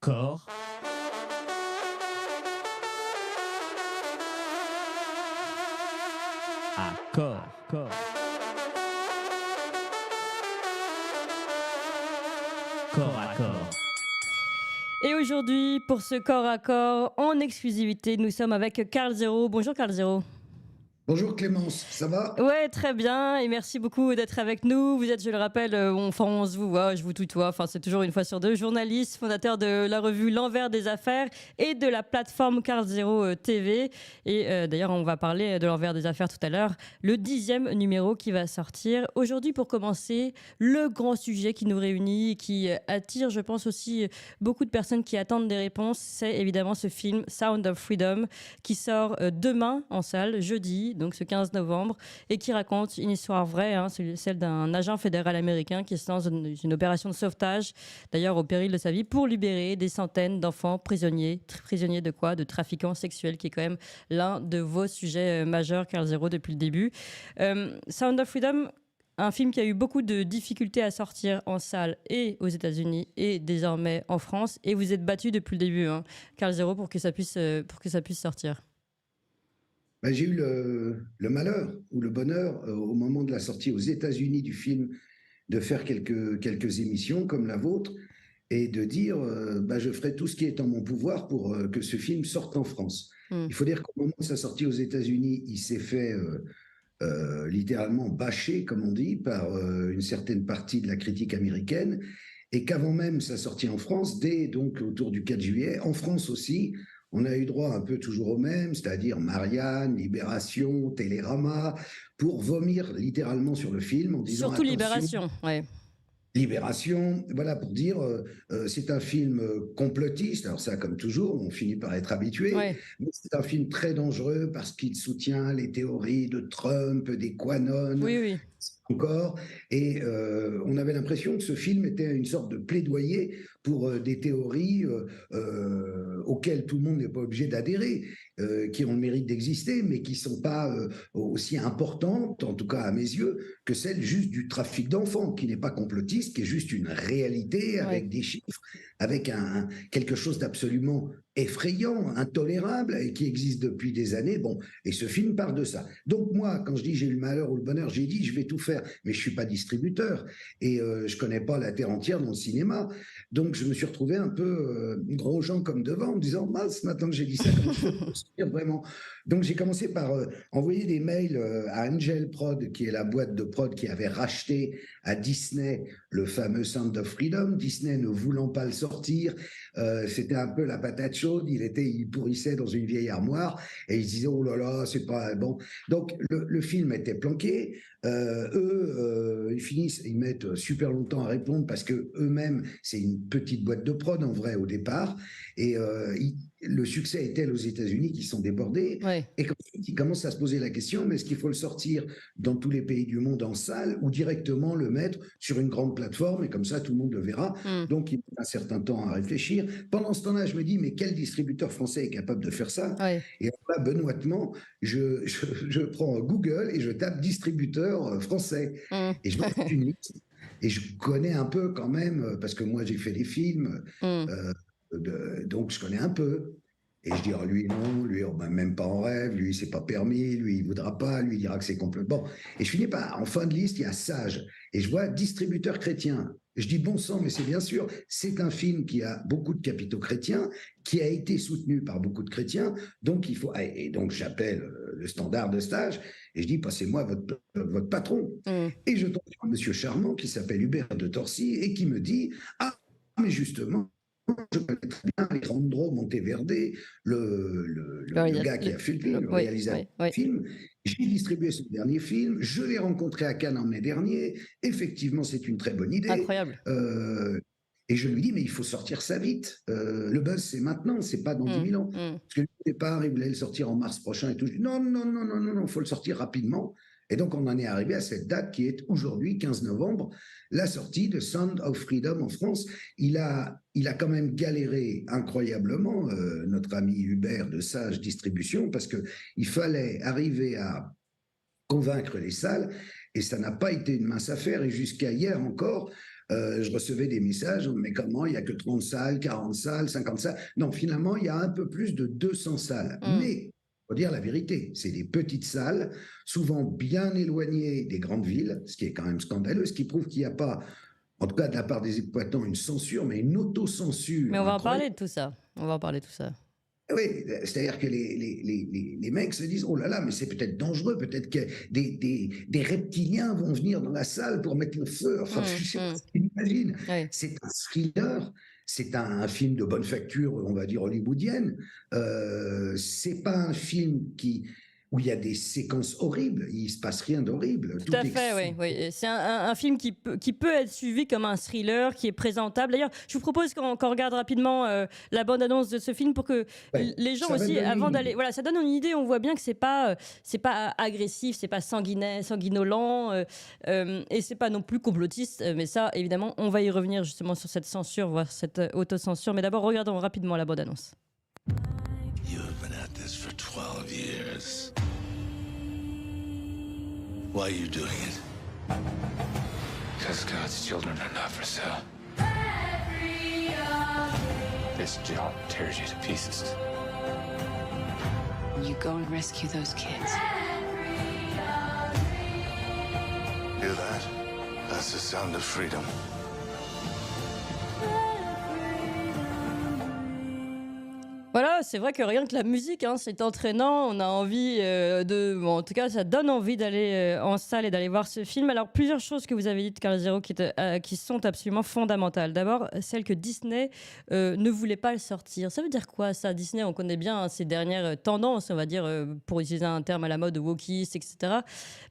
Corps, corps, corps à corps. Et aujourd'hui, pour ce corps à corps, en exclusivité, nous sommes avec Karl Zero. Bonjour Karl Zero. Bonjour Clémence, ça va? Ouais, très bien, et merci beaucoup d'être avec nous. Vous êtes, je le rappelle, on se vous voit, je vous tutoie, enfin c'est toujours une fois sur deux, journaliste, fondateur de la revue L'Envers des Affaires et de la plateforme Karl Zero TV. Et d'ailleurs, on va parler de L'Envers des Affaires tout à l'heure, le 10e numéro qui va sortir. Aujourd'hui, pour commencer, le grand sujet qui nous réunit, qui attire, je pense aussi, beaucoup de personnes qui attendent des réponses, c'est évidemment ce film Sound of Freedom qui sort demain en salle, jeudi, donc ce 15 novembre, et qui raconte une histoire vraie, celle d'un agent fédéral américain qui se lance dans une opération de sauvetage, d'ailleurs au péril de sa vie, pour libérer des centaines d'enfants prisonniers. Prisonniers de quoi? De trafiquants sexuels, qui est quand même l'un de vos sujets majeurs, Karl Zero, depuis le début. Sound of Freedom, un film qui a eu beaucoup de difficultés à sortir en salle et aux États-Unis et désormais en France. Et vous êtes battu depuis le début, Karl Zero, pour que ça puisse sortir. Ben, j'ai eu le malheur ou le bonheur au moment de la sortie aux États-Unis du film de faire quelques émissions comme la vôtre et de dire ben, je ferai tout ce qui est en mon pouvoir pour que ce film sorte en France. Il faut dire qu'au moment de sa sortie aux États-Unis, il s'est fait littéralement bâcher, comme on dit, par une certaine partie de la critique américaine et qu'avant même sa sortie en France, dès donc autour du 4 juillet, en France aussi, on a eu droit un peu toujours au même, c'est-à-dire Marianne, Libération, Télérama, pour vomir littéralement sur le film en disant surtout attention, Libération, ouais. Libération, voilà, pour dire c'est un film complotiste. Alors ça, comme toujours, on finit par être habitué, Ouais. mais c'est un film très dangereux parce qu'il soutient les théories de Trump, des QAnon, Oui, oui. encore. Et on avait l'impression que ce film était une sorte de plaidoyer pour des théories auxquelles tout le monde n'est pas obligé d'adhérer, qui ont le mérite d'exister, mais qui ne sont pas aussi importantes, en tout cas à mes yeux, que celle juste du trafic d'enfants, qui n'est pas complotiste, qui est juste une réalité avec des chiffres, avec quelque chose d'absolument effrayant, intolérable, et qui existe depuis des années. Bon, et ce film part de ça. Donc moi, quand je dis j'ai eu le malheur ou le bonheur, j'ai dit je vais tout faire, mais je suis pas distributeur et je connais pas la terre entière dans le cinéma. Donc je me suis retrouvé un peu gros gens comme devant, en me disant mince, maintenant que j'ai dit ça, comment je peux dire vraiment. Donc j'ai commencé par envoyer des mails à Angel Prod, qui est la boîte de prod qui avait racheté à Disney le fameux Sound of Freedom. Disney ne voulant pas le sortir, c'était un peu la patate chaude. Il pourrissait dans une vieille armoire et il se disait oh là là, c'est pas bon. Donc le film était planqué. Ils mettent super longtemps à répondre parce que eux-mêmes, c'est une petite boîte de prod en vrai au départ. Et le succès est tel aux États-Unis qu'ils sont débordés. Ouais. Et qu'ensuite, ils commencent à se poser la question, mais est-ce qu'il faut le sortir dans tous les pays du monde en salle ou directement le mettre sur une grande plateforme et comme ça, tout le monde le verra. Donc, il met un certain temps à réfléchir. Pendant ce temps-là, je me dis, mais quel distributeur français est capable de faire ça? Ouais. Et là, benoîtement, je prends Google et je tape distributeur français. Et je me fais une liste. Et je connais un peu quand même, parce que moi, j'ai fait des films, donc je connais un peu. Et je dis, oh, lui, non, lui, oh, ben, même pas en rêve, lui, c'est pas permis, lui, il voudra pas, lui, il dira que c'est complètement. Bon. Et je finis par, en fin de liste, il y a Sage. Et je vois distributeur chrétien. Et je dis, bon sang, mais c'est bien sûr, c'est un film qui a beaucoup de capitaux chrétiens, qui a été soutenu par beaucoup de chrétiens. Donc, il faut, et donc, j'appelle le standard de Sage et je dis, passez-moi votre patron. Et je tombe sur un monsieur charmant qui s'appelle Hubert de Torcy et qui me dit, ah, mais justement, je connais très bien Alejandro Monteverde, le gars qui a fait le film, le réalisateur du film. J'ai distribué ce dernier film, je l'ai rencontré à Cannes en mai dernier. Effectivement, c'est une très bonne idée. Incroyable. Et je lui dis, mais il faut sortir ça vite. Le buzz, c'est maintenant, c'est pas dans 10 000 ans. Parce que au départ, il voulait le sortir en mars prochain et tout. Je dis, non, il faut le sortir rapidement. Et donc, on en est arrivé à cette date qui est aujourd'hui, 15 novembre, la sortie de Sound of Freedom en France. Il a quand même galéré incroyablement, notre ami Hubert de Sage Distribution, parce qu'il fallait arriver à convaincre les salles, et ça n'a pas été une mince affaire. Et jusqu'à hier encore, je recevais des messages, mais comment, il n'y a que 30 salles, 40 salles, 50 salles. Non, finalement, il y a un peu plus de 200 salles. Mais, faut dire la vérité, c'est des petites salles, souvent bien éloignées des grandes villes, ce qui est quand même scandaleux, ce qui prouve qu'il n'y a pas, en tout cas de la part des exploitants, une censure, mais une autocensure. Mais on va en incroyable. parler de tout ça. On va en parler de tout ça. Oui, c'est-à-dire que les mecs se disent, oh là là, mais c'est peut-être dangereux, peut-être que des reptiliens vont venir dans la salle pour mettre le feu. Enfin, je sais pas ce qu'ils imaginent. Oui. C'est un thriller, c'est un film de bonne facture, on va dire hollywoodienne. C'est pas un film où il y a des séquences horribles, il se passe rien d'horrible. Tout à fait, oui. Oui. C'est un film qui peut être suivi comme un thriller, qui est présentable. D'ailleurs, je vous propose qu'on regarde rapidement la bande-annonce de ce film pour que les gens aussi, avant d'aller... Voilà, ça donne une idée, on voit bien que c'est pas agressif, c'est pas sanguinolent, et c'est pas non plus complotiste, mais ça, évidemment, on va y revenir justement sur cette censure, voire cette autocensure. Mais d'abord, regardons rapidement la bande-annonce. You've been at this for 12 years. Why are you doing it? Because God's children are not for sale. This job tears you to pieces. You go and rescue those kids. Hear that? That's the sound of freedom. Voilà, c'est vrai que rien que la musique, hein, c'est entraînant. On a envie bon, en tout cas, ça donne envie d'aller en salle et d'aller voir ce film. Alors, plusieurs choses que vous avez dites, Carl Zero, qui sont absolument fondamentales. D'abord, celle que Disney ne voulait pas le sortir. Ça veut dire quoi, ça? Disney, on connaît bien ces dernières tendances, on va dire, pour utiliser un terme à la mode, wokiste, etc.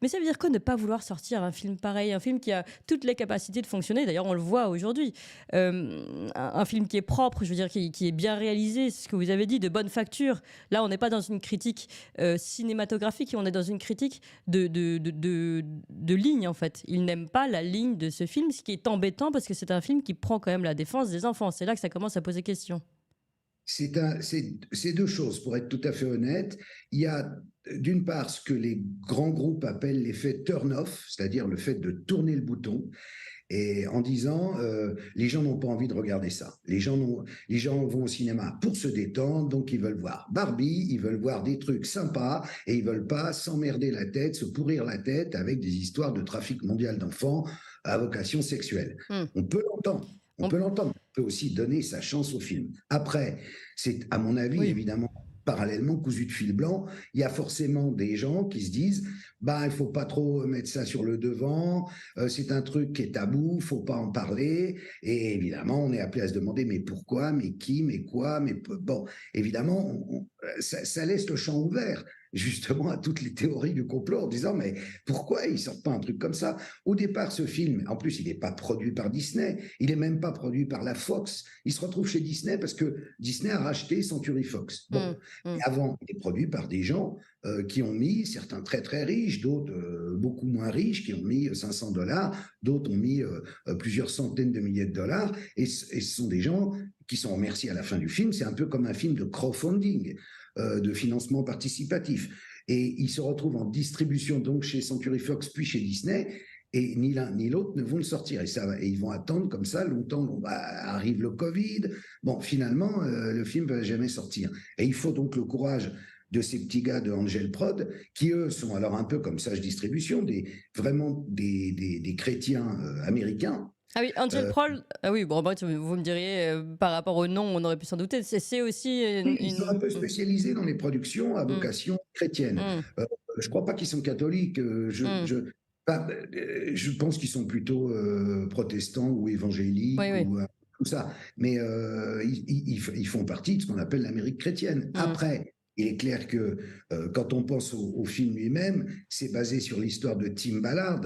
Mais ça veut dire quoi, ne pas vouloir sortir un film pareil? Un film qui a toutes les capacités de fonctionner. D'ailleurs, on le voit aujourd'hui. Un film qui est propre, je veux dire, qui est bien réalisé, c'est ce que vous avez dit, de bonne facture. Là, on n'est pas dans une critique cinématographique, on est dans une critique de ligne, en fait. Ils n'aiment pas la ligne de ce film, ce qui est embêtant parce que c'est un film qui prend quand même la défense des enfants. C'est là que ça commence à poser question. C'est deux choses, pour être tout à fait honnête. Il y a d'une part ce que les grands groupes appellent l'effet turn-off, c'est-à-dire le fait de tourner le bouton, et en disant les gens n'ont pas envie de regarder ça. Les gens vont au cinéma pour se détendre, donc ils veulent voir Barbie, ils veulent voir des trucs sympas, et ils veulent pas s'emmerder la tête, se pourrir la tête avec des histoires de trafic mondial d'enfants à vocation sexuelle. On peut l'entendre. On peut aussi donner sa chance au film. Après, c'est à mon avis, évidemment, parallèlement, cousu de fil blanc, il y a forcément des gens qui se disent bah, il ne faut pas trop mettre ça sur le devant, c'est un truc qui est tabou, il ne faut pas en parler. Et évidemment, on est appelé à se demander mais pourquoi, mais qui, mais quoi, mais bon, évidemment, ça laisse le champ ouvert justement à toutes les théories du complot en disant mais pourquoi ils sortent pas un truc comme ça? Au départ, ce film, en plus, il n'est pas produit par Disney, il n'est même pas produit par la Fox, il se retrouve chez Disney parce que Disney a racheté Century Fox. Bon, et avant, il est produit par des gens qui ont mis, certains très très riches, d'autres beaucoup moins riches, qui ont mis $500, d'autres ont mis plusieurs centaines de milliers de dollars, et ce sont des gens qui sont remerciés à la fin du film. C'est un peu comme un film de crowdfunding, de financement participatif. Et ils se retrouvent en distribution donc chez Century Fox puis chez Disney, et ni l'un ni l'autre ne vont le sortir. Et ils vont attendre comme ça longtemps. Bon, arrive le Covid. Bon, finalement, le film ne va jamais sortir. Et il faut donc le courage de ces petits gars de Angel Prod, qui eux sont alors un peu comme Sage Distribution, vraiment des chrétiens américains. Ah oui, Angel Prod, ah oui, bon, vous me diriez, par rapport au nom, on aurait pu s'en douter, c'est aussi Ils sont un peu spécialisés dans les productions à vocation chrétienne. Je ne crois pas qu'ils sont catholiques, je pense qu'ils sont plutôt protestants ou évangéliques, ou tout ça, mais ils font partie de ce qu'on appelle l'Amérique chrétienne. Après, il est clair que quand on pense au film lui-même, c'est basé sur l'histoire de Tim Ballard.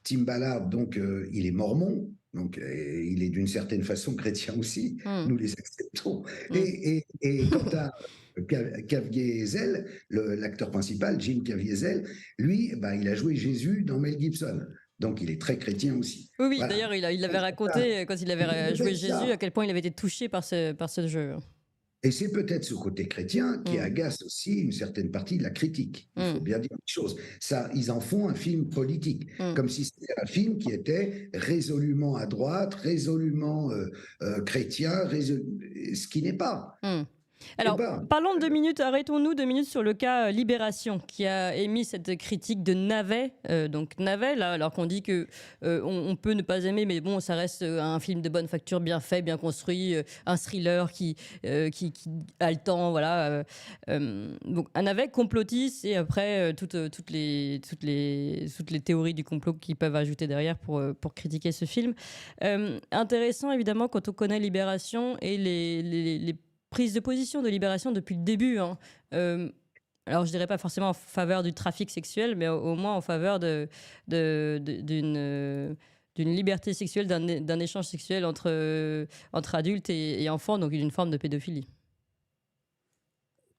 Tim Ballard, donc, il est mormon, donc il est d'une certaine façon chrétien aussi, nous les acceptons. Et quant à Caviezel, l'acteur principal, Jim Caviezel, lui, il a joué Jésus dans Mel Gibson. Donc, il est très chrétien aussi. Oui, voilà. D'ailleurs, il avait raconté, quand il avait joué Jésus, à quel point il avait été touché par ce jeu. Et c'est peut-être ce côté chrétien qui Mm. agace aussi une certaine partie de la critique. Il faut bien dire les choses. Ça, ils en font un film politique, Mm. comme si c'était un film qui était résolument à droite, résolument chrétien, ce qui n'est pas. Mm. Alors, pas. parlons 2 minutes, arrêtons-nous 2 minutes sur le cas Libération, qui a émis cette critique de navet. Donc navet, là, alors qu'on dit que on peut ne pas aimer, mais bon, ça reste un film de bonne facture, bien fait, bien construit, un thriller qui a le temps, voilà. Donc un navet complotiste et après toutes les théories du complot qu'ils peuvent ajouter derrière pour critiquer ce film. Intéressant évidemment quand on connaît Libération et les prise de position de Libération depuis le début. Hein. Alors, je dirais pas forcément en faveur du trafic sexuel, mais au moins en faveur d'une liberté sexuelle, d'un échange sexuel entre adultes et enfants, donc d'une forme de pédophilie.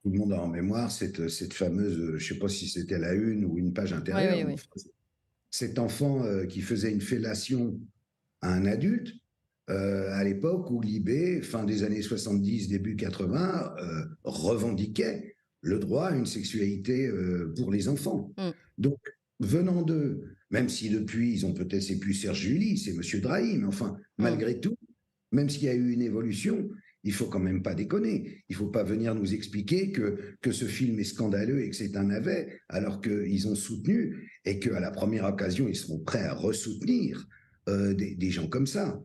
Tout le monde a en mémoire cette fameuse, je ne sais pas si c'était la une ou une page intérieure, Oui. cet enfant qui faisait une fellation à un adulte, à l'époque où Libé, fin des années 70, début 80, revendiquait le droit à une sexualité pour les enfants. Mm. Donc, venant d'eux, même si depuis, ils ont peut-être, c'est plus Serge Julie, c'est Monsieur Drahi, mais enfin, malgré tout, même s'il y a eu une évolution, il faut quand même pas déconner. Il faut pas venir nous expliquer que ce film est scandaleux et que c'est un navet, alors qu'ils ont soutenu et qu'à la première occasion, ils seront prêts à ressoutenir des gens comme ça.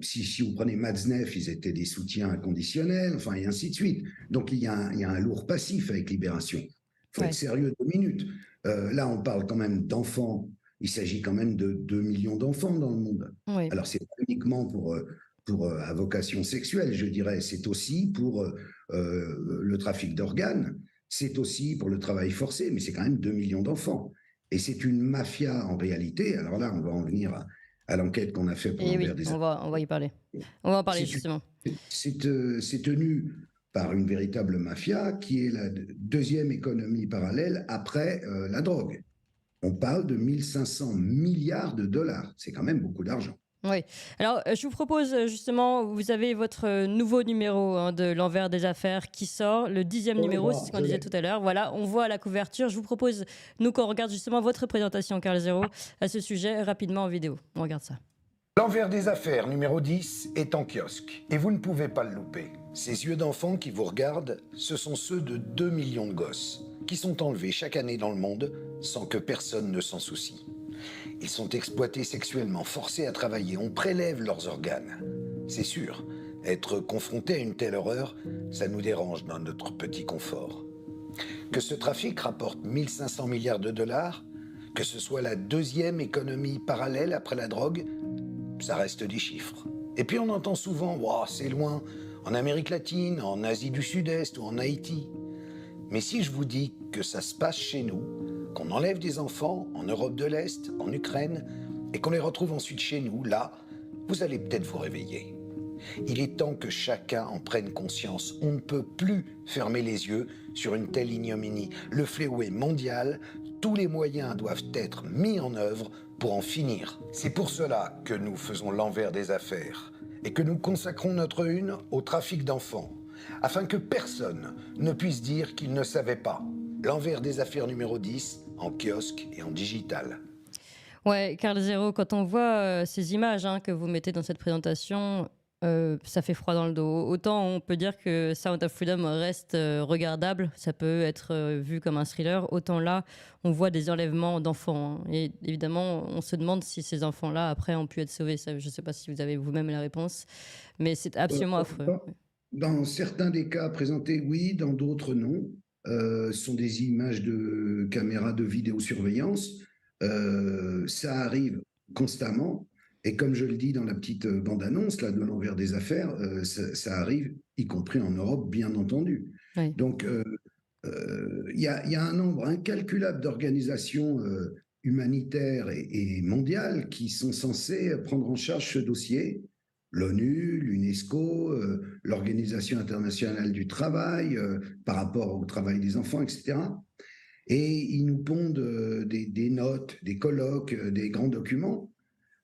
Si vous prenez Matzneff, ils étaient des soutiens inconditionnels, enfin, et ainsi de suite. Donc, il y a un lourd passif avec Libération. Il faut être sérieux 2 minutes. Là, on parle quand même d'enfants. Il s'agit quand même de 2 millions d'enfants dans le monde. Oui. Alors, c'est pas uniquement pour à vocation sexuelle, je dirais. C'est aussi pour le trafic d'organes. C'est aussi pour le travail forcé, mais c'est quand même 2 millions d'enfants. Et c'est une mafia en réalité. Alors là, on va en venir à l'enquête qu'on a fait pour l'envers des affaires. On va y parler. On va en parler justement. C'est tenu par une véritable mafia qui est la deuxième économie parallèle après la drogue. On parle de 1500 milliards de dollars. C'est quand même beaucoup d'argent. Oui. Alors, je vous propose justement, vous avez votre nouveau numéro de l'envers des affaires qui sort, le 10e numéro, c'est ce qu'on disait tout à l'heure. Voilà, on voit la couverture. Je vous propose, nous, qu'on regarde justement votre présentation, Carl Zero, à ce sujet rapidement en vidéo. On regarde ça. L'envers des affaires, numéro 10, est en kiosque. Et vous ne pouvez pas le louper. Ces yeux d'enfant qui vous regardent, ce sont ceux de 2 millions de gosses, qui sont enlevés chaque année dans le monde sans que personne ne s'en soucie. Ils sont exploités sexuellement, forcés à travailler, on prélève leurs organes. C'est sûr, être confronté à une telle horreur, ça nous dérange dans notre petit confort. Que ce trafic rapporte 1500 milliards de dollars, que ce soit la deuxième économie parallèle après la drogue, ça reste des chiffres. Et puis on entend souvent, wow, c'est loin, en Amérique latine, en Asie du Sud-Est ou en Haïti. Mais si je vous dis que ça se passe chez nous, qu'on enlève des enfants en Europe de l'Est, en Ukraine, et qu'on les retrouve ensuite chez nous, là, vous allez peut-être vous réveiller. Il est temps que chacun en prenne conscience. On ne peut plus fermer les yeux sur une telle ignominie. Le fléau est mondial, tous les moyens doivent être mis en œuvre pour en finir. C'est pour cela que nous faisons l'envers des affaires et que nous consacrons notre une au trafic d'enfants, afin que personne ne puisse dire qu'il ne savait pas. L'envers des affaires numéro 10, en kiosque et en digital. Ouais, Carl Zero, quand on voit ces images que vous mettez dans cette présentation, ça fait froid dans le dos. Autant on peut dire que Sound of Freedom reste regardable, ça peut être vu comme un thriller, autant là, on voit des enlèvements d'enfants. Et évidemment, on se demande si ces enfants-là, après, ont pu être sauvés. Ça, je ne sais pas si vous avez vous-même la réponse, mais c'est absolument affreux. Dans certains des cas présentés, oui, dans d'autres, non. Ce sont des images de caméras de vidéosurveillance. Ça arrive constamment. Et comme je le dis dans la petite bande-annonce là, de l'envers des affaires, ça arrive, y compris en Europe, bien entendu. Oui. Donc, il y a un nombre incalculable d'organisations humanitaires et mondiales qui sont censées prendre en charge ce dossier. L'ONU, l'UNESCO, l'Organisation internationale du travail, par rapport au travail des enfants, etc. Et ils nous pondent des notes, des colloques, des grands documents.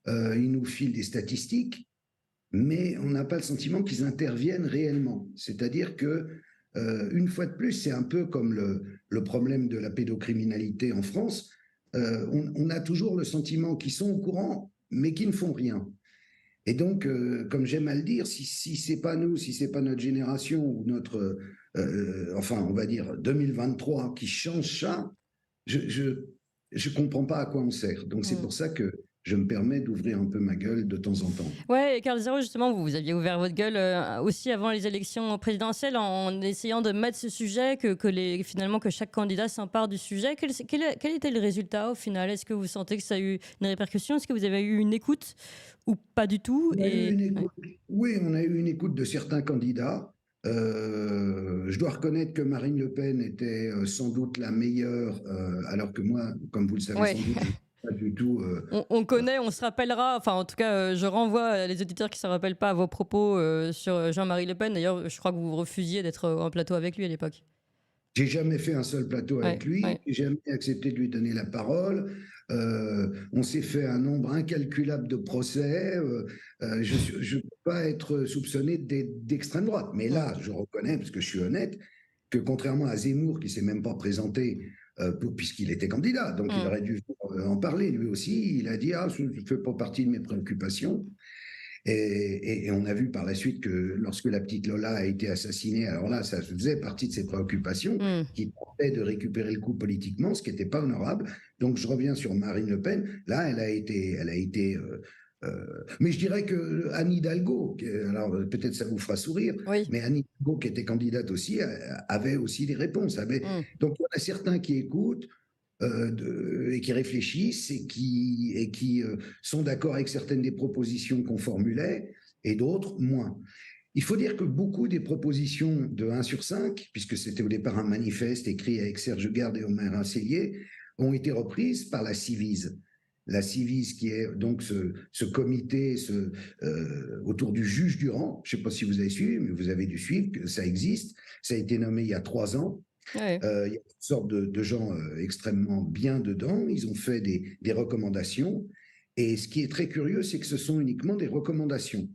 Ils nous filent des statistiques. mais on n'a pas le sentiment qu'ils interviennent réellement. C'est-à-dire que, une fois de plus, c'est un peu comme le problème de la pédocriminalité en France. On a toujours le sentiment qu'ils sont au courant, mais qu'ils ne font rien. Et donc, comme j'aime à le dire, si c'est pas nous, si c'est pas notre génération ou notre, enfin, on va dire 2023 qui change ça, je comprends pas à quoi on sert. Donc, c'est pour ça que je me permets d'ouvrir un peu ma gueule de temps en temps. Ouais, et Carl Zero, justement, vous aviez ouvert votre gueule aussi avant les élections présidentielles en essayant de mettre ce sujet, finalement que chaque candidat s'empare du sujet. Quel était le résultat au final? Est-ce que vous sentez que ça a eu une répercussion? Est-ce que vous avez eu une écoute ou pas du tout? Oui, on a eu une écoute de certains candidats. Je dois reconnaître que Marine Le Pen était sans doute la meilleure, alors que moi, comme vous le savez sans doute, pas du tout. On connaît, on se rappellera, enfin en tout cas, je renvoie les auditeurs qui ne se rappellent pas à vos propos sur Jean-Marie Le Pen. D'ailleurs, je crois que vous refusiez d'être en plateau avec lui à l'époque. J'ai jamais fait un seul plateau avec lui, j'ai jamais accepté de lui donner la parole. On s'est fait un nombre incalculable de procès. Je ne peux pas être soupçonné d'extrême droite. Mais là, je reconnais, parce que je suis honnête, que contrairement à Zemmour, qui ne s'est même pas présenté puisqu'il était candidat, donc il aurait dû en parler lui aussi, il a dit « Ah, ça ne fait pas partie de mes préoccupations ». Et on a vu par la suite que lorsque la petite Lola a été assassinée, alors là, ça faisait partie de ses préoccupations, qui tentaient de récupérer le coup politiquement, ce qui n'était pas honorable. Donc je reviens sur Marine Le Pen. Là, elle a été mais je dirais que Anne Hidalgo, alors peut-être ça vous fera sourire, mais Anne Hidalgo, qui était candidate aussi, avait aussi des réponses. Donc il y en a certains qui écoutent, et qui réfléchissent et qui sont d'accord avec certaines des propositions qu'on formulait et d'autres moins. Il faut dire que beaucoup des propositions de 1 sur 5, puisque c'était au départ un manifeste écrit avec Serge Garde et Omer Incellier, ont été reprises par la Civise. La Civise, qui est donc ce comité autour du juge Durand. Je ne sais pas si vous avez suivi, mais vous avez dû suivre, que ça existe. Ça a été nommé il y a 3 ans. Il y a toutes sortes de gens extrêmement bien dedans. Ils ont fait des recommandations. Et ce qui est très curieux, c'est que ce sont uniquement des recommandations.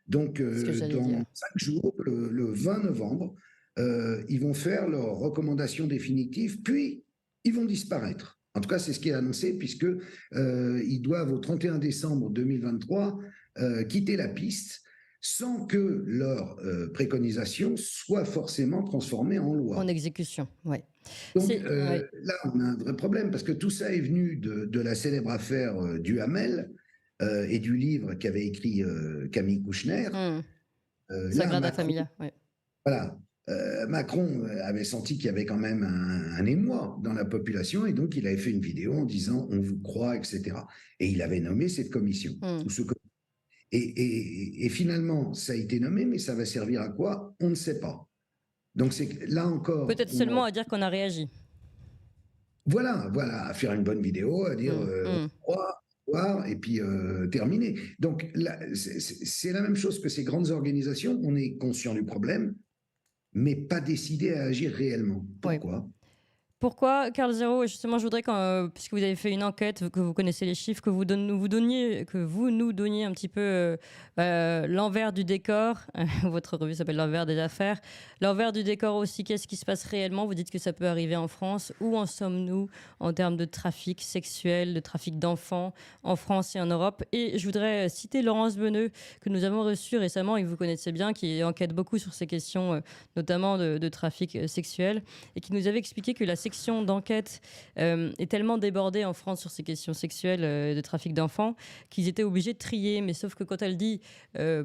Donc, dans 5 jours, le 20 novembre, ils vont faire leurs recommandations définitives, puis ils vont disparaître. En tout cas, c'est ce qui est annoncé, puisqu'ils doivent, au 31 décembre 2023, quitter la piste sans que leurs préconisations soient forcément transformées en loi. En exécution, oui. Donc là, on a un vrai problème, parce que tout ça est venu de la célèbre affaire Duhamel et du livre qu'avait écrit Camille Kouchner. Sagrada Familia, oui. Voilà. Macron avait senti qu'il y avait quand même un émoi dans la population, et donc il avait fait une vidéo en disant « on vous croit », etc. Et il avait nommé cette commission, ou ce comité. Et finalement, ça a été nommé, mais ça va servir à quoi? On ne sait pas. Donc c'est là encore... Peut-être seulement à dire qu'on a réagi. Voilà, à faire une bonne vidéo, à dire et puis terminer. Donc là, c'est la même chose que ces grandes organisations. On est conscient du problème, mais pas décidé à agir réellement. Pourquoi ? Pourquoi, Carl Zero? Justement, je voudrais, puisque vous avez fait une enquête, que vous connaissez les chiffres, que vous nous donniez un petit peu l'envers du décor. Votre revue s'appelle L'envers des affaires. L'envers du décor aussi, qu'est-ce qui se passe réellement? Vous dites que ça peut arriver en France. Où en sommes-nous en termes de trafic sexuel, de trafic d'enfants en France et en Europe? Et je voudrais citer Laurence Beneux, que nous avons reçue récemment et que vous connaissez bien, qui enquête beaucoup sur ces questions, notamment de trafic sexuel, et qui nous avait expliqué que la section d'enquête est tellement débordée en France sur ces questions sexuelles de trafic d'enfants qu'ils étaient obligés de trier. Mais sauf que quand elle dit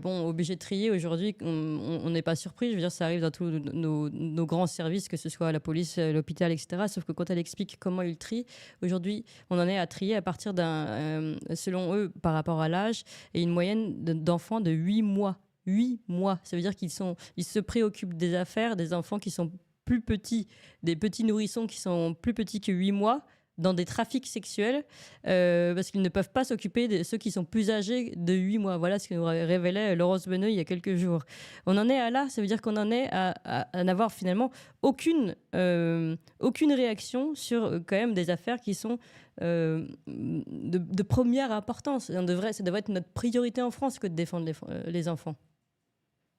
obligés de trier, aujourd'hui, on n'est pas surpris. Je veux dire, ça arrive dans tous nos grands services, que ce soit la police, l'hôpital, etc. Sauf que quand elle explique comment ils trient, aujourd'hui, on en est à trier à partir selon eux, par rapport à l'âge, et une moyenne d'enfants de 8 mois. 8 mois. Ça veut dire qu'ils se préoccupent des affaires des enfants qui sont plus petits, des petits nourrissons qui sont plus petits que 8 mois, dans des trafics sexuels, parce qu'ils ne peuvent pas s'occuper de ceux qui sont plus âgés de 8 mois. Voilà ce que nous révélait Laurence Beneux il y a quelques jours. On en est à là, ça veut dire qu'on en est à n'avoir finalement aucune réaction sur quand même des affaires qui sont de première importance. Ça devrait être notre priorité en France que de défendre les enfants.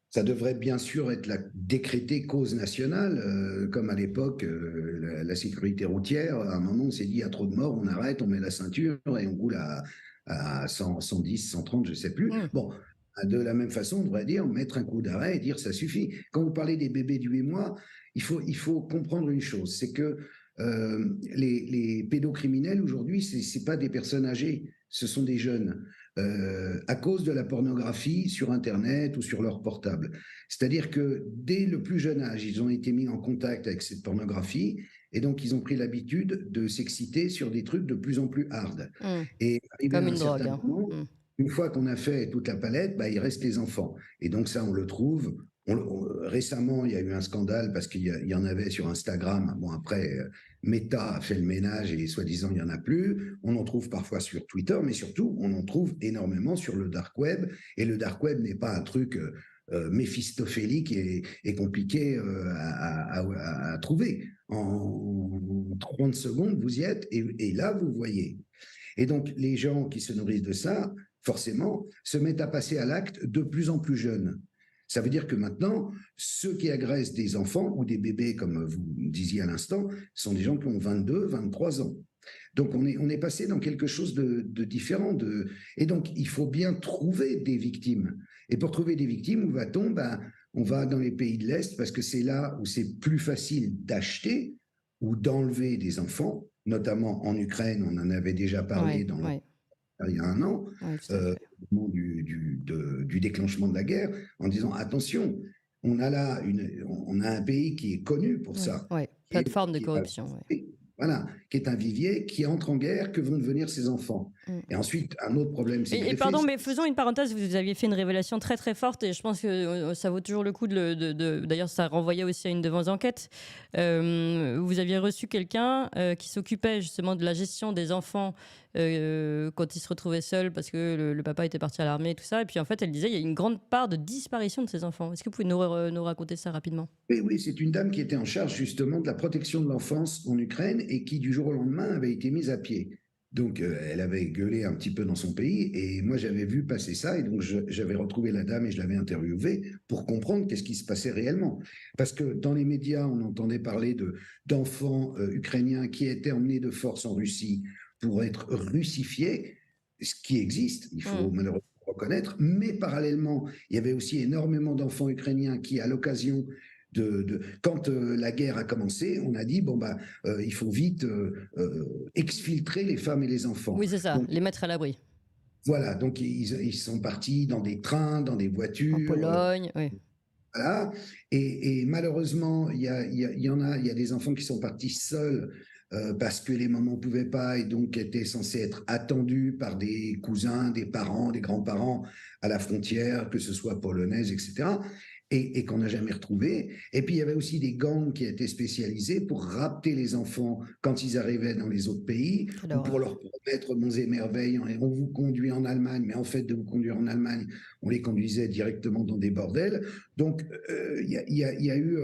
Ça devrait bien sûr être décrétée cause nationale, comme à l'époque, la sécurité routière. À un moment, on s'est dit, il y a trop de morts, on arrête, on met la ceinture et on roule à 100, 110, 130, je ne sais plus. Bon, de la même façon, on devrait dire, mettre un coup d'arrêt et dire, ça suffit. Quand vous parlez des bébés de 8 mois, il faut comprendre une chose, c'est que les pédocriminels aujourd'hui, ce n'est pas des personnes âgées, ce sont des jeunes. À cause de la pornographie sur Internet ou sur leur portable. C'est-à-dire que dès le plus jeune âge, ils ont été mis en contact avec cette pornographie et donc ils ont pris l'habitude de s'exciter sur des trucs de plus en plus hard. Et comme une drogue. Moment, une fois qu'on a fait toute la palette, il reste les enfants. Et donc ça, on le trouve. Récemment, il y a eu un scandale parce qu'il y en avait sur Instagram. Bon, après, Meta a fait le ménage et soi-disant, il n'y en a plus. On en trouve parfois sur Twitter, mais surtout, on en trouve énormément sur le dark web. Et le dark web n'est pas un truc méphistophélique et compliqué à trouver. En 30 secondes, vous y êtes et là, vous voyez. Et donc, les gens qui se nourrissent de ça, forcément, se mettent à passer à l'acte de plus en plus jeunes. Ça veut dire que maintenant, ceux qui agressent des enfants ou des bébés, comme vous disiez à l'instant, sont des gens qui ont 22, 23 ans. Donc, on est passé dans quelque chose de différent. Et donc, il faut bien trouver des victimes. Et pour trouver des victimes, où va-t-on ? On va dans les pays de l'Est parce que c'est là où c'est plus facile d'acheter ou d'enlever des enfants, notamment en Ukraine. On en avait déjà parlé il y a un an, au moment du déclenchement de la guerre, en disant attention, on a là on a un pays qui est connu pour ça. Plateforme de corruption. Voilà, qui est un vivier, qui entre en guerre, que vont devenir ses enfants. Et ensuite, un autre problème, c'est et pardon, mais faisons une parenthèse, vous aviez fait une révélation très très forte et je pense que ça vaut toujours le coup d'ailleurs, ça renvoyait aussi à une de vos enquêtes. Vous aviez reçu quelqu'un qui s'occupait justement de la gestion des enfants quand ils se retrouvaient seuls parce que le papa était parti à l'armée et tout ça. Et puis en fait, elle disait il y a une grande part de disparition de ces enfants. Est-ce que vous pouvez nous raconter ça rapidement ? Oui, c'est une dame qui était en charge justement de la protection de l'enfance en Ukraine et qui du jour au lendemain avait été mise à pied. Donc elle avait gueulé un petit peu dans son pays et moi j'avais vu passer ça et donc j'avais retrouvé la dame et je l'avais interviewée pour comprendre qu'est-ce qui se passait réellement. Parce que dans les médias, on entendait parler d'enfants ukrainiens qui étaient emmenés de force en Russie pour être russifiés, ce qui existe, il faut malheureusement reconnaître, mais parallèlement, il y avait aussi énormément d'enfants ukrainiens qui, à l'occasion quand la guerre a commencé, on a dit il faut vite exfiltrer les femmes et les enfants. Oui, c'est ça, donc, les mettre à l'abri. Voilà, donc ils sont partis dans des trains, dans des voitures. En Pologne, oui. Voilà, et malheureusement, il y a des enfants qui sont partis seuls parce que les mamans ne pouvaient pas et donc étaient censés être attendus par des cousins, des parents, des grands-parents à la frontière, que ce soit polonaise, etc. Et qu'on n'a jamais retrouvé. Et puis, il y avait aussi des gangs qui étaient spécialisés pour rapter les enfants quand ils arrivaient dans les autres pays, ou pour leur promettre monts et merveilles, on vous conduit en Allemagne, mais en fait, de vous conduire en Allemagne, on les conduisait directement dans des bordels. Donc, il y a eu,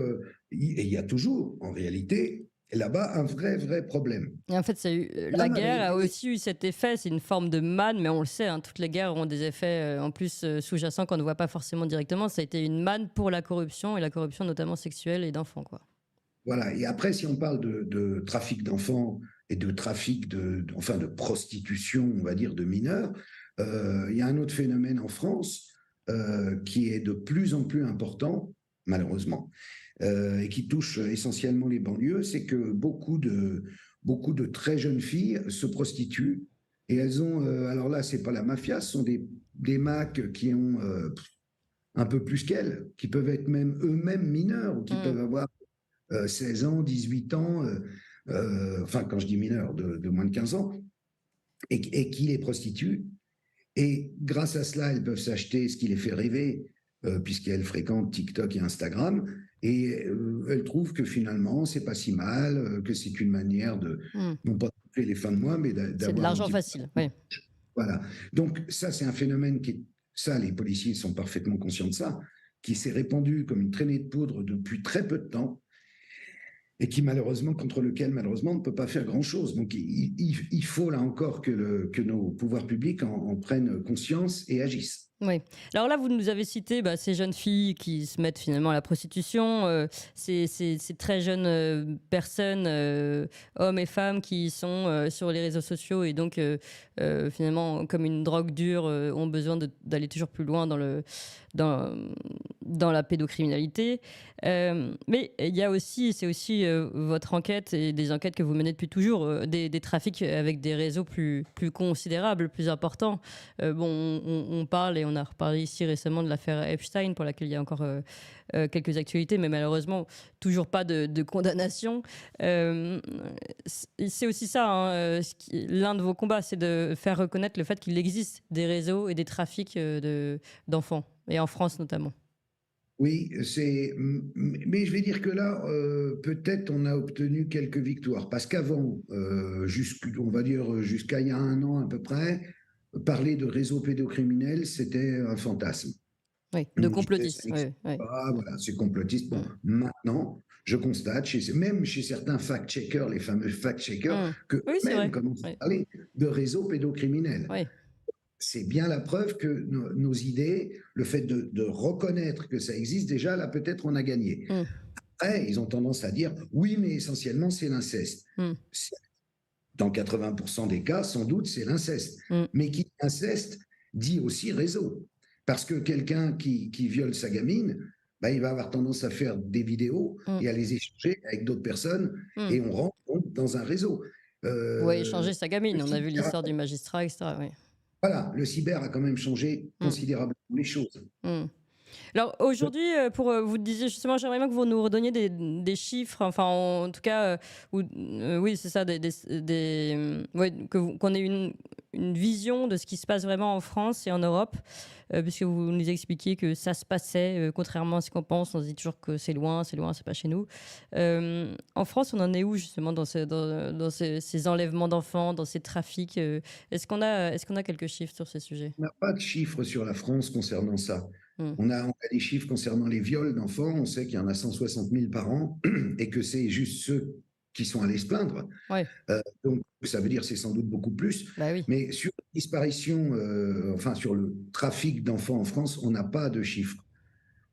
et il y a toujours, en réalité, là-bas, un vrai problème. Et en fait, la guerre a aussi eu cet effet, c'est une forme de manne, mais on le sait, toutes les guerres ont des effets en plus sous-jacents qu'on ne voit pas forcément directement. Ça a été une manne pour la corruption, et la corruption notamment sexuelle et d'enfants, quoi. Voilà, et après, si on parle de trafic d'enfants et de trafic de prostitution, on va dire, de mineurs, il y a un autre phénomène en France qui est de plus en plus important, malheureusement, et qui touche essentiellement les banlieues, c'est que beaucoup de très jeunes filles se prostituent et elles ont, alors là, c'est pas la mafia, ce sont des macs qui ont un peu plus qu'elles, qui peuvent être même eux-mêmes mineurs ou qui peuvent avoir 16 ans, 18 ans, enfin quand je dis mineurs, de moins de 15 ans, et qui les prostituent. Et grâce à cela, elles peuvent s'acheter ce qui les fait rêver, puisqu'elles fréquentent TikTok et Instagram, et elles trouvent que finalement, c'est pas si mal, que c'est une manière de, non pas de tuer les fins de mois, mais d'avoir... C'est de l'argent facile, oui. Voilà. Donc ça, c'est un phénomène ça, les policiers sont parfaitement conscients de ça, qui s'est répandu comme une traînée de poudre depuis très peu de temps. et contre lequel malheureusement on ne peut pas faire grand-chose. Donc il faut là encore que nos pouvoirs publics en prennent conscience et agissent. Oui. Alors là, vous nous avez cité ces jeunes filles qui se mettent finalement à la prostitution, ces très jeunes personnes, hommes et femmes, qui sont sur les réseaux sociaux et donc finalement, comme une drogue dure, ont besoin d'aller toujours plus loin dans la pédocriminalité. Mais il y a aussi, c'est aussi votre enquête et des enquêtes que vous menez depuis toujours, des trafics avec des réseaux plus considérables, plus importants. On parle et on a reparlé ici récemment de l'affaire Epstein, pour laquelle il y a encore quelques actualités, mais malheureusement, toujours pas de condamnation. C'est aussi ça, hein, l'un de vos combats, c'est de faire reconnaître le fait qu'il existe des réseaux et des trafics d'enfants, et en France notamment. Oui, mais je vais dire que là, peut-être on a obtenu quelques victoires, parce qu'avant, on va dire jusqu'à il y a 1 an à peu près, parler de réseau pédocriminel, c'était un fantasme. Oui, de complotistes. Oui. Ah, voilà, c'est complotiste. Bon, maintenant, je constate, même chez certains fact-checkers, les fameux fact-checkers, que oui, même commencent à parler de réseau pédocriminel. Oui. C'est bien la preuve que nos idées, le fait de reconnaître que ça existe, déjà, là, peut-être on a gagné. Après, ils ont tendance à dire, oui, mais essentiellement, c'est l'inceste. Dans 80% des cas, sans doute, c'est l'inceste. Mais qui dit inceste dit aussi réseau. Parce que quelqu'un qui viole sa gamine, il va avoir tendance à faire des vidéos et à les échanger avec d'autres personnes, et on rentre dans un réseau. Oui, échanger sa gamine, on a vu l'histoire du magistrat, etc. Oui. Voilà, le cyber a quand même changé considérablement les choses. Alors aujourd'hui, vous disiez justement, j'aimerais bien que vous nous redonniez des chiffres, enfin en tout cas, oui c'est ça, qu'on ait une vision de ce qui se passe vraiment en France et en Europe, puisque vous nous expliquiez que ça se passait, contrairement à ce qu'on pense, on se dit toujours que c'est loin, c'est pas chez nous. En France, on en est où justement dans ces enlèvements d'enfants, dans ces trafics Est-ce qu'on a quelques chiffres sur ces sujets? On n'a pas de chiffres sur la France concernant ça. On a des chiffres concernant les viols d'enfants. On sait qu'il y en a 160 000 par an et que c'est juste ceux qui sont allés se plaindre. Ouais. Donc, ça veut dire que c'est sans doute beaucoup plus. Oui. Mais sur la disparition, sur le trafic d'enfants en France, on n'a pas de chiffres.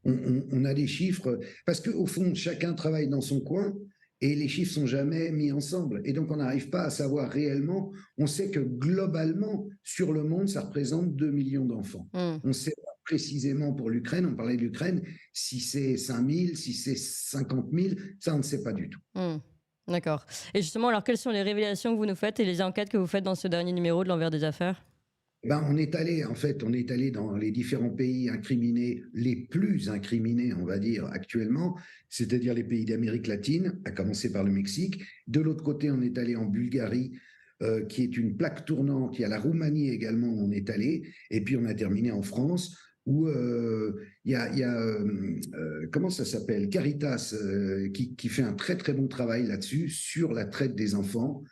On a des chiffres parce qu'au fond, chacun travaille dans son coin et les chiffres sont jamais mis ensemble. Et donc, on n'arrive pas à savoir réellement. On sait que globalement, sur le monde, ça représente 2 millions d'enfants. On sait précisément pour l'Ukraine, on parlait de l'Ukraine, si c'est 5 000, si c'est 50 000, ça on ne sait pas du tout. D'accord. Et justement, alors quelles sont les révélations que vous nous faites et les enquêtes que vous faites dans ce dernier numéro de l'Envers des affaires? On est allé dans les différents pays incriminés, les plus incriminés, on va dire, actuellement, c'est-à-dire les pays d'Amérique latine, à commencer par le Mexique. De l'autre côté, on est allé en Bulgarie, qui est une plaque tournante. Il y a la Roumanie également où on est allé. Et puis, on a terminé en France, où il y a comment ça s'appelle, Caritas, qui fait un très très bon travail là-dessus, sur la traite des enfants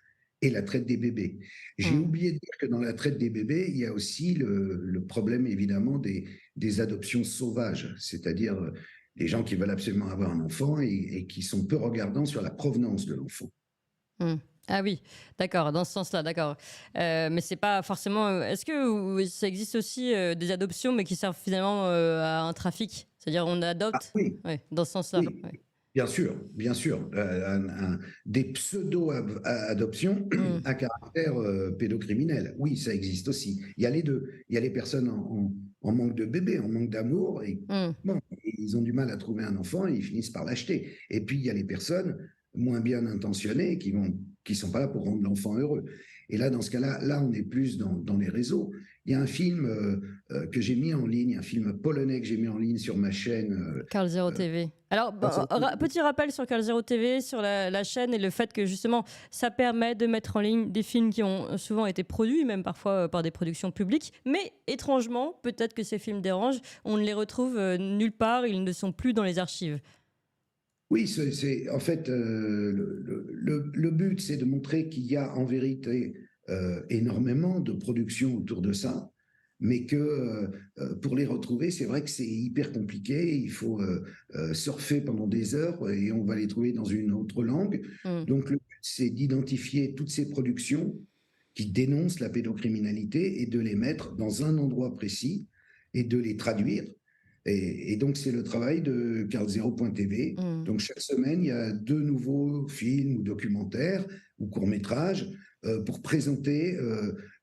et la traite des bébés. J'ai oublié de dire que dans la traite des bébés, il y a aussi le problème évidemment des adoptions sauvages, c'est-à-dire les gens qui veulent absolument avoir un enfant et qui sont peu regardants sur la provenance de l'enfant. Ah oui, d'accord, dans ce sens-là, d'accord. Mais c'est pas forcément. Est-ce que ça existe aussi des adoptions, mais qui servent finalement à un trafic? C'est-à-dire on adopte dans ce sens-là. Oui. Oui. Bien sûr. Des pseudo-adoptions à caractère pédocriminel. Oui, ça existe aussi. Il y a les deux. Il y a les personnes en manque de bébé, en manque d'amour, et ils ont du mal à trouver un enfant et ils finissent par l'acheter. Et puis, il y a les personnes moins bien intentionnées qui sont pas là pour rendre l'enfant heureux. Et là, dans ce cas-là, on est plus dans les réseaux. Il y a un film que j'ai mis en ligne, un film polonais que j'ai mis en ligne sur ma chaîne. Carl Zero TV. Alors, petit rappel sur Carl Zero TV, sur la chaîne, et le fait que justement, ça permet de mettre en ligne des films qui ont souvent été produits, même parfois par des productions publiques. Mais étrangement, peut-être que ces films dérangent, on ne les retrouve nulle part, ils ne sont plus dans les archives. Oui, c'est en fait le but, c'est de montrer qu'il y a en vérité énormément de productions autour de ça, mais que pour les retrouver, c'est vrai que c'est hyper compliqué. Il faut surfer pendant des heures et on va les trouver dans une autre langue. Mm. Donc, le but, c'est d'identifier toutes ces productions qui dénoncent la pédocriminalité et de les mettre dans un endroit précis et de les traduire. Et donc, c'est le travail de carlzero.tv. Mm. Donc, chaque semaine, il y a 2 nouveaux films ou documentaires ou courts-métrages pour présenter,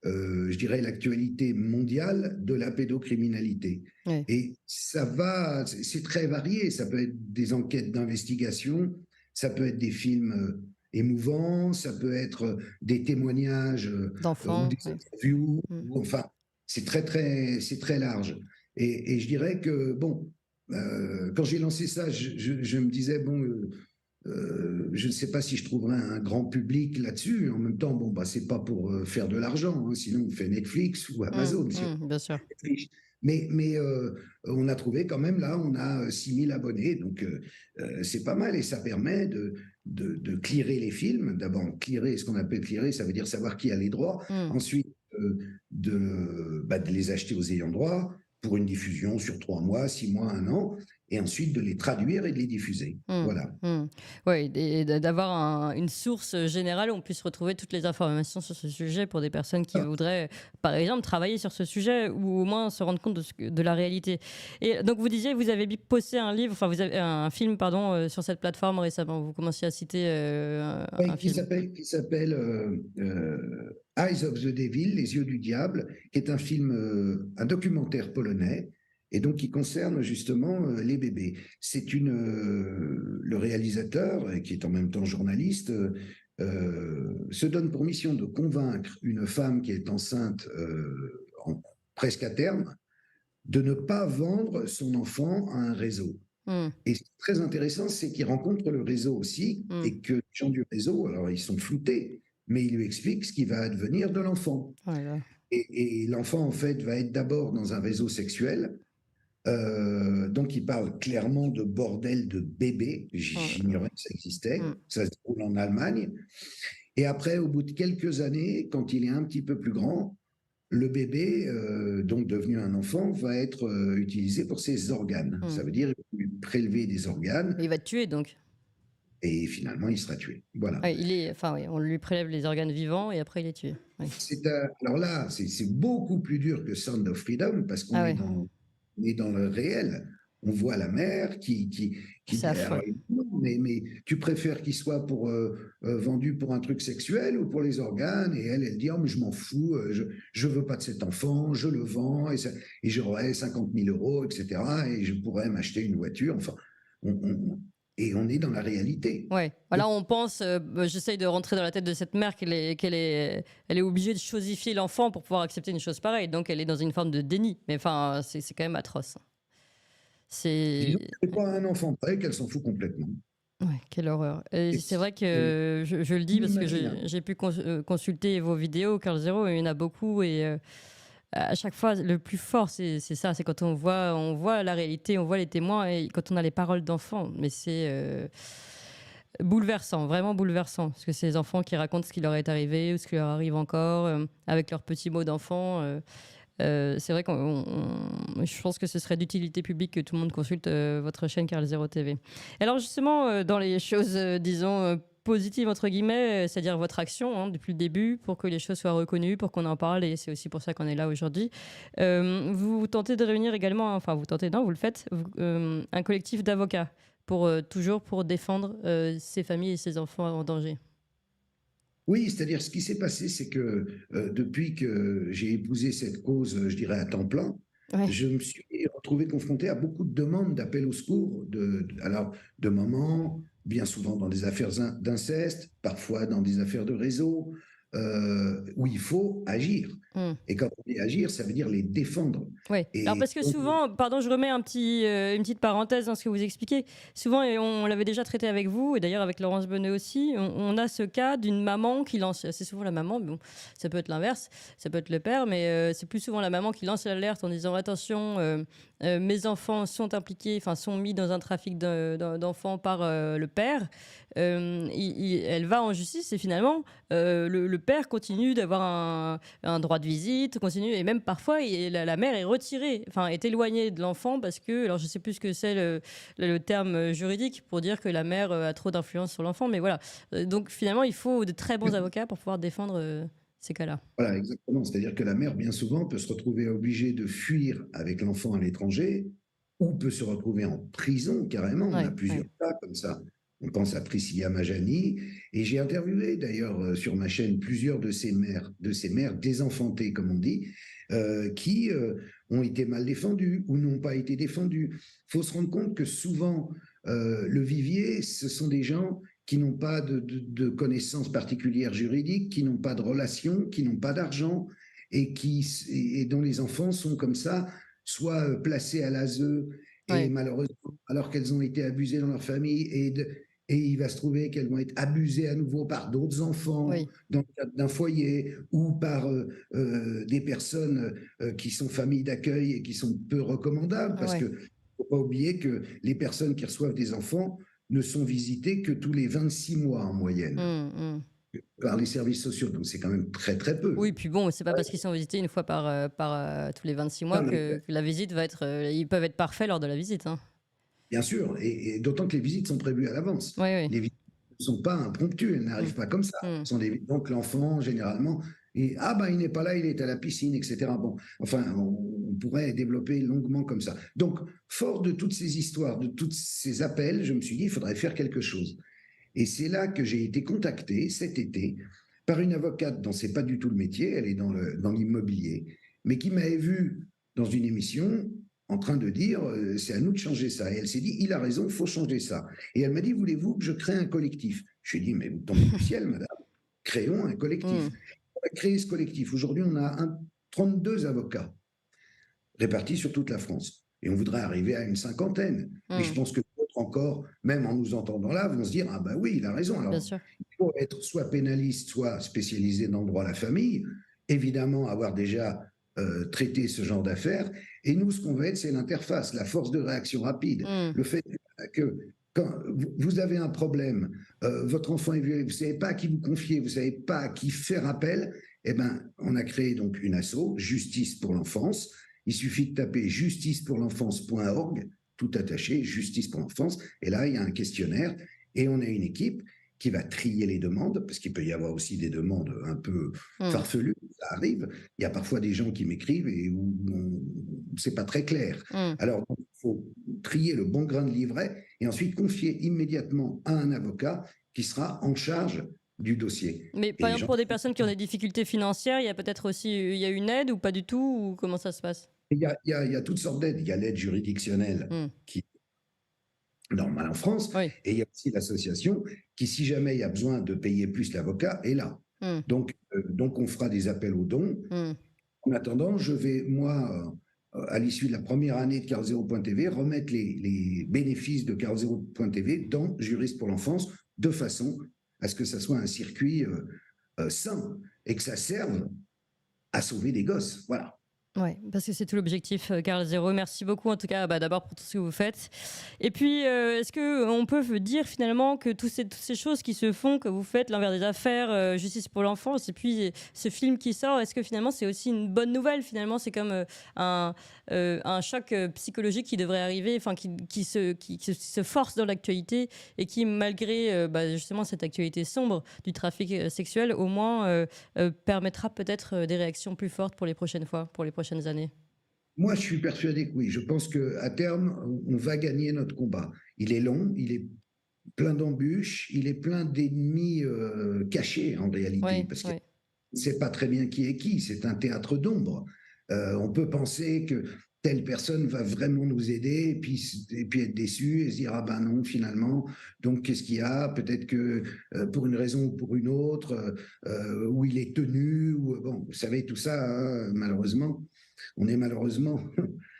je dirais, l'actualité mondiale de la pédocriminalité. Ouais. Et ça va, c'est très varié. Ça peut être des enquêtes d'investigation, ça peut être des films émouvants, ça peut être des témoignages ou D'enfants. des Ouais. interviews. Mm. Enfin, c'est très large. Et je dirais que, bon, quand j'ai lancé ça, je me disais, bon, je ne sais pas si je trouverai un grand public là-dessus. En même temps, bon, bah, c'est pas pour faire de l'argent, hein, sinon on fait Netflix ou Amazon. Bien sûr. Mais on a trouvé quand même, là, on a 6000 abonnés, donc c'est pas mal et ça permet de clearer les films. D'abord, clearer, ce qu'on appelle clearer, ça veut dire savoir qui a les droits. Mm. Ensuite, de les acheter aux ayants droit pour une diffusion sur 3 mois, 6 mois, 1 an, et ensuite de les traduire et de les diffuser. Voilà. Oui, et d'avoir une source générale où on puisse retrouver toutes les informations sur ce sujet pour des personnes qui voudraient, par exemple, travailler sur ce sujet ou au moins se rendre compte de la réalité. Et donc, vous disiez, vous avez posté un livre, enfin, vous avez un film, pardon, sur cette plateforme récemment. Vous commenciez à citer un Qui film. s'appelle Eyes of the Devil, Les yeux du diable, qui est un film, un documentaire polonais, et donc qui concerne justement les bébés. Le réalisateur, qui est en même temps journaliste, se donne pour mission de convaincre une femme qui est enceinte presque à terme de ne pas vendre son enfant à un réseau. Et ce qui est très intéressant, c'est qu'il rencontre le réseau aussi, et que les gens du réseau, alors ils sont floutés, mais ils lui expliquent ce qui va advenir de l'enfant. Voilà. Et l'enfant, en fait, va être d'abord dans un réseau sexuel. Donc, il parle clairement de bordel de bébé. J'ignorais que ça existait. Ça se déroule en Allemagne. Et après, au bout de quelques années, quand il est un petit peu plus grand, le bébé, donc devenu un enfant, va être utilisé pour ses organes. Ça veut dire lui prélever des organes. Il va te tuer donc. Et finalement, il sera tué. Voilà. Ouais, on lui prélève les organes vivants et après il est tué. Ouais. Alors là, c'est beaucoup plus dur que Sound of Freedom parce qu'on est dans le réel. On voit la mère qui dit non, mais tu préfères qu'il soit vendu pour un truc sexuel ou pour les organes? Et elle dit, oh, mais je m'en fous, je veux pas de cet enfant, je le vends et j'aurai 50 000 euros, etc. Et je pourrais m'acheter une voiture. Enfin, et on est dans la réalité. Ouais. Voilà, on pense, j'essaye de rentrer dans la tête de cette mère qu'elle est obligée de chosifier l'enfant pour pouvoir accepter une chose pareille. Donc elle est dans une forme de déni. Mais enfin, c'est quand même atroce. C'est pas un enfant près qu'elle s'en fout complètement. Ouais, quelle horreur. Et c'est vrai que je le dis parce que j'ai pu consulter vos vidéos, carlzero, il y en a beaucoup et à chaque fois, le plus fort, c'est ça, c'est quand on voit la réalité, on voit les témoins et quand on a les paroles d'enfants. Mais c'est bouleversant, vraiment bouleversant, parce que c'est les enfants qui racontent ce qui leur est arrivé ou ce qui leur arrive encore, avec leurs petits mots d'enfant. C'est vrai que je pense que ce serait d'utilité publique que tout le monde consulte votre chaîne carlzero TV. Alors justement, dans les choses, disons, positives, entre guillemets, c'est-à-dire votre action depuis le début pour que les choses soient reconnues, pour qu'on en parle, et c'est aussi pour ça qu'on est là aujourd'hui. Vous tentez de réunir également, enfin vous tentez, non, vous le faites, un collectif d'avocats toujours pour défendre ces familles et ces enfants en danger. Oui, c'est-à-dire ce qui s'est passé, c'est que depuis que j'ai épousé cette cause, je dirais à temps plein, je me suis retrouvé confronté à beaucoup de demandes d'appel au secours, de mamans, bien souvent dans des affaires d'inceste, parfois dans des affaires de réseau, où il faut agir. Et quand on dit agir, ça veut dire les défendre. Oui, alors parce que souvent, pardon, je remets une petite parenthèse dans ce que vous expliquez. Souvent, et on l'avait déjà traité avec vous, et d'ailleurs avec Laurence Bonnet aussi, on a ce cas d'une maman qui lance, c'est souvent la maman, bon, ça peut être l'inverse, ça peut être le père, mais c'est plus souvent la maman qui lance l'alerte en disant attention, mes enfants sont impliqués, enfin sont mis dans un trafic d'enfants par le père. Elle va en justice et finalement, le père continue d'avoir un droit de visite, continue, et même parfois la mère est retirée, enfin est éloignée de l'enfant parce que, alors je sais plus ce que c'est le terme juridique pour dire que la mère a trop d'influence sur l'enfant, mais voilà. Donc finalement, il faut de très bons avocats pour pouvoir défendre ces cas-là. Voilà, exactement. C'est-à-dire que la mère, bien souvent, peut se retrouver obligée de fuir avec l'enfant à l'étranger ou peut se retrouver en prison carrément. On Ouais, a plusieurs ouais. cas comme ça. On pense à Priscilla Majani et j'ai interviewé d'ailleurs sur ma chaîne plusieurs de ces mères désenfantées, comme on dit, qui ont été mal défendues ou n'ont pas été défendues. Il faut se rendre compte que souvent, le vivier, ce sont des gens qui n'ont pas de connaissances particulières juridiques, qui n'ont pas de relations, qui n'ont pas d'argent et dont les enfants sont comme ça, soit placés à l'ASE et Ouais. malheureusement, alors qu'elles ont été abusées dans leur famille et il va se trouver qu'elles vont être abusées à nouveau par d'autres enfants Oui. dans le cadre d'un foyer ou par des personnes qui sont familles d'accueil et qui sont peu recommandables parce Ouais. que faut pas oublier que les personnes qui reçoivent des enfants ne sont visitées que tous les 26 mois en moyenne Mm. par les services sociaux. Donc c'est quand même très très peu. Oui, puis bon, c'est pas parce qu'ils sont visités une fois par tous les 26 mois Non, mais que la visite va être. Ils peuvent être parfaits lors de la visite, hein. bien sûr, et d'autant que les visites sont prévues à l'avance. Oui, oui. Les visites ne sont pas impromptues, elles Mm. n'arrivent pas comme ça. Mm. Donc l'enfant, généralement, il n'est pas là, il est à la piscine, etc. Bon, enfin, on pourrait développer longuement comme ça. Donc, fort de toutes ces histoires, de tous ces appels, je me suis dit, il faudrait faire quelque chose. Et c'est là que j'ai été contacté cet été par une avocate dont c'est pas du tout le métier, elle est dans l'immobilier, mais qui m'avait vu dans une émission en train de dire c'est à nous de changer ça. Et elle s'est dit il a raison, il faut changer ça. Et elle m'a dit voulez-vous que je crée un collectif? Je lui ai dit mais vous tombez du ciel, madame, créons un collectif. Mm. On va créer ce collectif. Aujourd'hui, on a 32 avocats répartis sur toute la France. Et on voudrait arriver à une cinquantaine. Mais je Mm. pense que d'autres encore, même en nous entendant là, vont se dire ah ben oui, il a raison. Bien Alors, sûr. il faut être soit pénaliste, soit spécialisé dans le droit à la famille. Évidemment, avoir déjà traité ce genre d'affaires. Et nous, ce qu'on veut être, c'est l'interface, la force de réaction rapide. Mm. Le fait que quand vous avez un problème, votre enfant est violé, vous ne savez pas à qui vous confier, vous ne savez pas à qui faire appel, eh ben, on a créé donc une asso, Justice pour l'enfance. Il suffit de taper justicepourlenfance.org, tout attaché, Justice pour l'enfance. Et là, il y a un questionnaire et on a une équipe qui va trier les demandes, parce qu'il peut y avoir aussi des demandes un peu farfelues, ça arrive. Il y a parfois des gens qui m'écrivent et où c'est pas très clair. Mm. Alors, il faut trier le bon grain de livret et ensuite confier immédiatement à un avocat qui sera en charge du dossier. Mais Et par les exemple, gens- pour des personnes qui ont des difficultés financières, il y a peut-être aussi il y a une aide ou pas du tout, ou comment ça se passe? Il y a toutes sortes d'aides. Il y a l'aide juridictionnelle Mm. qui est normale en France, Oui. et il y a aussi l'association qui, si jamais il y a besoin de payer plus l'avocat, est là. Mm. Donc, on fera des appels aux dons. Mm. En attendant, je vais, moi, à l'issue de la première année de Carl Zero.tv, remettre les bénéfices de Carl Zero.tv dans Juriste pour l'enfance, de façon à ce que ça soit un circuit sain et que ça serve à sauver des gosses. Voilà. Ouais, parce que c'est tout l'objectif, Carl Zero. Merci beaucoup, en tout cas, d'abord pour tout ce que vous faites. Et puis, est-ce qu'on peut dire finalement que toutes ces choses qui se font, que vous faites, l'envers des affaires, Justice pour l'enfance, et puis ce film qui sort, est-ce que finalement c'est aussi une bonne nouvelle? Finalement, c'est comme un choc psychologique qui devrait arriver, enfin qui se force dans l'actualité et qui, malgré justement cette actualité sombre du trafic sexuel, au moins permettra peut-être des réactions plus fortes pour les prochaines fois, pour les prochaines années. Moi, je suis persuadé que oui. Je pense qu'à terme, on va gagner notre combat. Il est long, il est plein d'embûches, il est plein d'ennemis cachés en réalité, Oui, parce qu'on oui. ne sait pas très bien qui est qui. C'est un théâtre d'ombre. On peut penser que telle personne va vraiment nous aider et puis être déçu et se dire ah ben non finalement, donc qu'est-ce qu'il y a, peut-être que pour une raison ou pour une autre, où il est tenu, ou bon, vous savez tout ça, hein, malheureusement, on est malheureusement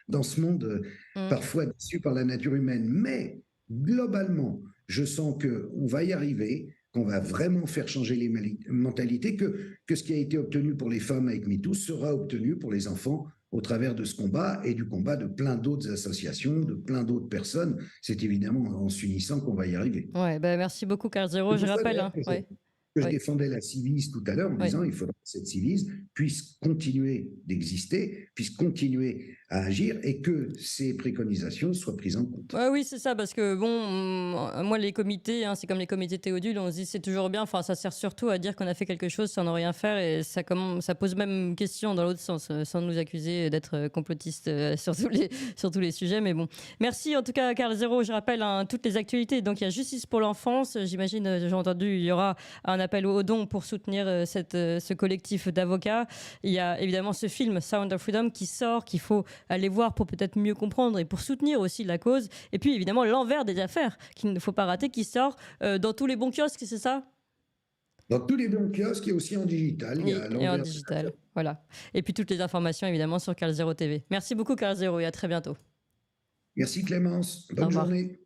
dans ce monde parfois déçu par la nature humaine, mais globalement je sens qu'on va y arriver, qu'on va vraiment faire changer les mentalités, que ce qui a été obtenu pour les femmes avec MeToo sera obtenu pour les enfants au travers de ce combat et du combat de plein d'autres associations, de plein d'autres personnes. C'est évidemment en s'unissant qu'on va y arriver. Ouais, merci beaucoup, Carl Zero. Je rappelle, hein, ouais. Je Oui. défendais la Civise tout à l'heure en Oui. disant il faudrait que cette Civise puisse continuer d'exister, puisse continuer à agir et que ces préconisations soient prises en compte. Ouais, oui, c'est ça, parce que bon, moi, les comités, hein, c'est comme les comités Théodule, on se dit c'est toujours bien, enfin, ça sert surtout à dire qu'on a fait quelque chose sans ne rien faire, et ça pose même question dans l'autre sens, sans nous accuser d'être complotistes sur tous les sujets, mais bon. Merci en tout cas, Carl Zéro, je rappelle hein, toutes les actualités, donc il y a Justice pour l'enfance, j'imagine, j'ai entendu, il y aura un appel aux dons pour soutenir ce collectif d'avocats, il y a évidemment ce film Sound of Freedom qui sort, qu'il faut aller voir pour peut-être mieux comprendre et pour soutenir aussi la cause. Et puis évidemment l'envers des affaires qu'il ne faut pas rater, qui sort dans tous les bons kiosques, c'est ça? Dans tous les bons kiosques et aussi en digital, il y a Et en l'envers. digital, voilà. Et puis toutes les informations évidemment sur Carl Zero TV. Merci beaucoup Carl Zero et à très bientôt. Merci Clémence, Au bonne revoir. journée.